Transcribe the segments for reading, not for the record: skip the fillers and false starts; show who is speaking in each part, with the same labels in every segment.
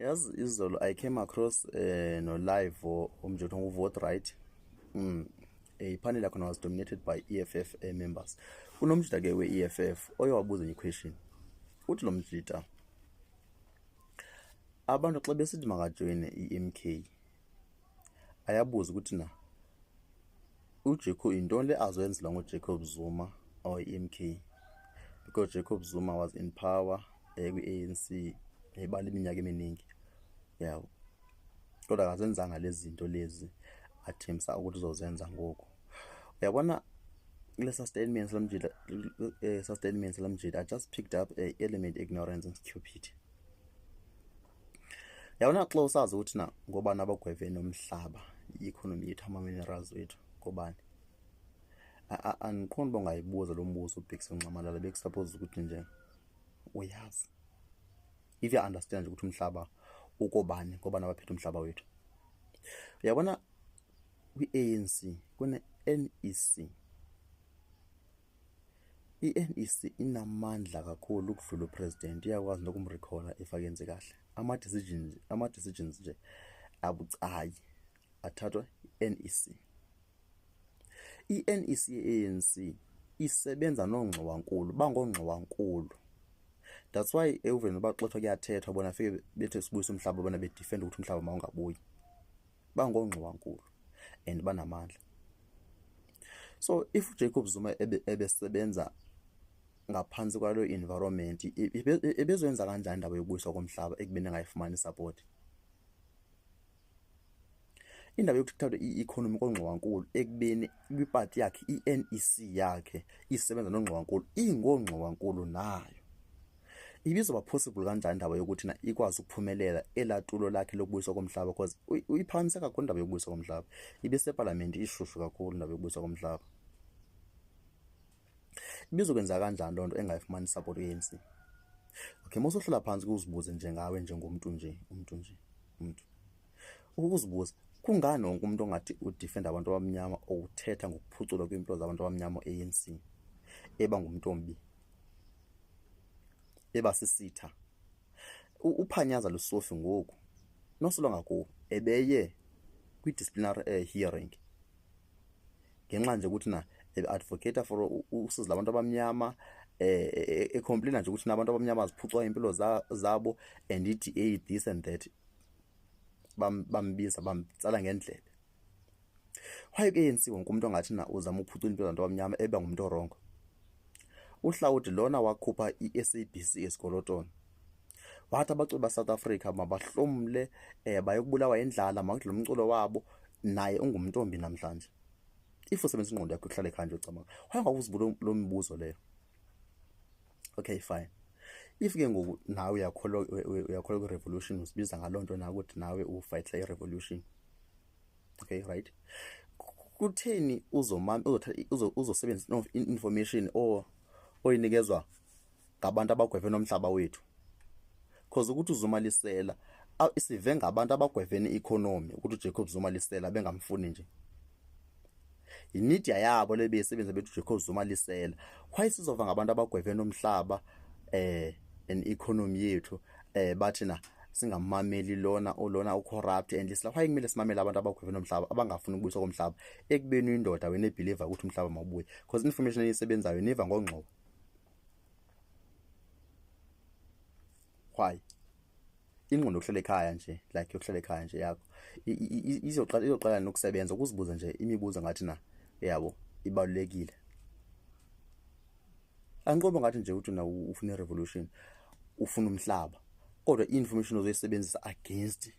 Speaker 1: Yes, izolo I came across no live umjotho ngu-vote right. Ipanel yakhona was dominated by EFF members. Kunomjita ke we-EFF oye wabuza enye question. Uthi lo mjita abantu xa besithi makajoyine i-MK ayabuza ukuthi na uJacob intoni le azoyenzelwa nguJacob Zuma or i-MK, because Jacob Zuma was in power kwi-ANC ebala iminyaka eminingi. Yeah. Kodwa akazenzanga lezi zinto lezi athemsa ukuthi uzozenza ngoku. Uyabona lesa statement lamjida I just picked up a element ignorance and stupidity. Yabona xa usazi ukuthi na ngobani abagweve nomhlaba i-economy yethu ama-minerals wethu ngobani, andiqondi bongayibuza lo mbuzo ubhekise nxamalala bekusuppose ukuthi nje uyazi, if you understand ukuthi umhlaba ukobani ngobani abaphethe umhlaba wethu. Uyabona kwi-ANC kune-NEC. I-NEC inamandla kakhulu ukudlula upresident, iyakwazi nokumrecalla if akenze kahle. Ama-decisions nje abucayi athathwa i-NEC. I-NEC ye-ANC isebenza nongxowankulu, bangongxowankulu. That's why even noba xethwa kuyathethwa bona fike bethe sibuyisa umhlaba bona bedefend ukuthi umhlaba mawungabuyi. Bangongxowankulu and banamandla. So if Jacob Zuma ebesebenza ngaphansi kwalo environment ebezoyenza kanjani indaba yokubuyiswa komhlaba ekubeni engayifumani support? Indaba yokuthi kuthathwe i-economy kongxowankulu ekubeni kwiparty yakhe i-NEC yakhe isebenza nongxowankulu, ingongxowankulu nayo. Ibizoba possible kanjani indaba yokuthi na ikwazi ukuphumelela elatulo lakhe lokubuyiswa komhlaba, because uyiphakamisa kakhulu indaba yokubuyiswa komhlaba. Ibiseparliament ishushu kakhulu indaba yokubuyiswa komhlaba. Ibizokwenza kanjani loo nto engayifumani support ye-ANC? Okay, mosohlala phansi kuzibuze njengawe umuntu. Ukuzibuza kungani wonke umuntu ongathi udefend abantu abamnyama okuthetha ngokuphuculwa kwimpilo zabantu abamnyama e-ANC eba ngumuntu ombi, eba sisitha? Uphanyaza lusofi ngoku nosolonga kuwo ebeye kwi-disciplinary hearing ngenxa nje ukuthi na advocate for usizo labantu abamnyama, complain nje ukuthi nabantu abamnyama aziphucwa impilo zabo and ithi this and that, bambiza bamtsala ngendlebe. Why ANC wonke umuntu ongathi na uzama ukuphucula impilo zabantu abamnyama eba ngumuntu orongo? uHlawuti lona wakhupha i-SABC esikolotoni wathi abaculi ba-South Africa mabahlomle bayokubulawa indlala makudlula umculo wabo, naye ungumuntu ombi namhlanje. If usebenza ingqondo yakho uhlale ekhaya nje ucabanga, why ungawuzibuza lo mbuzo leyo? Okay, fine. If ke ngoku nawe uyakholwa kwi-revolution, usibiza ngaloo nto na ukuthi nawe ufayitha i-revolution. Okay, right. Kutheni uzosebenzisa information oyinikezwa ngabantu abagweve nomhlaba wethu? Because ukuthi uZuma lisela isive ngabantu abagwevene i-economy ukuthi uJacob Zuma lisela bengamfuni nje. Imedia yabo lebeyisebenza bethi uJacob Zuma lisela. Why sizova ngabantu abagwevene nomhlaba economy yethu bathi na singamameli lona ucorrupt and lisela? Why kumele simamele abantu abagwevene nomhlaba abangafuni ukubuyiswa komhlaba ekubeni indoda wena ebelieve ukuthi umhlaba mawubuye? Because information eyisebenzayo niva ngongxowa. Why? Ingqondo yokuhlala ekhaya nje, like yokuhlala ekhaya nje yakho izoqala nokusebenza ukuzibuza nje imibuzo ngathi na yabo ibalulekile. Angiqobo ngathi nje uthi na ufuna i-revolution, ufuna umhlaba, kodwa i-information ozoyisebenzisa against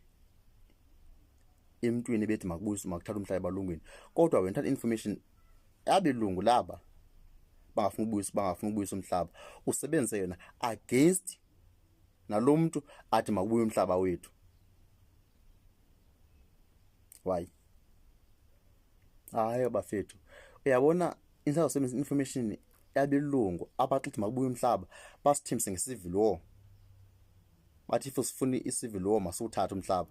Speaker 1: emntwini bethi makubuyiswe makuthatha umhlaba ebalungwini, kodwa wena thatha information abelungu laba bangafuna ukubuyisa umhlaba usebenzise yona against nalo muntu athi makubuye umhlaba wethu. Why? Hayi bafethu, uyabona inhla usebenzisa information yabelungu abaxithi makubuye umhlaba basithembise nge-civil war, bathi if usifuna i-civil war masuthatha umhlaba,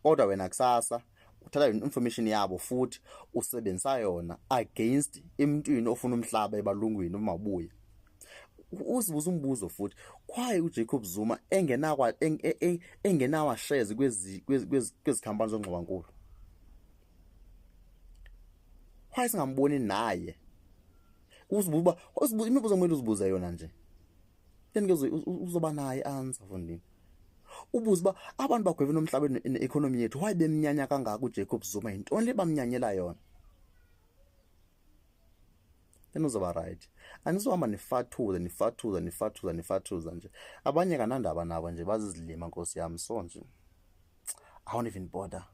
Speaker 1: kodwa wena kusasa uthatha information yabo futhi usebenzisa yona against emntwini ofuna umhlaba ebalungwini uma ubuye. Uzibuza umbuzo futhi, why uJacob Zuma engenawa shares kwezi khampani zongxobankulu? Why singamboni naye? Uzibuza imibuzo kumele uzibuze yona nje. Then ke uzoba naye answer mfondini. Ubuze uba abantu bagweve nomhlabeni ne-economy yethu, why bemnyanya kangaka uJacob Zuma? Yintoni le bamnyanyela yona? Then uzoba right. Anizohamba nifathuza nje. Abanye kanandaba nabo nje bazizilima nkosi yami, so nje I won't even bother.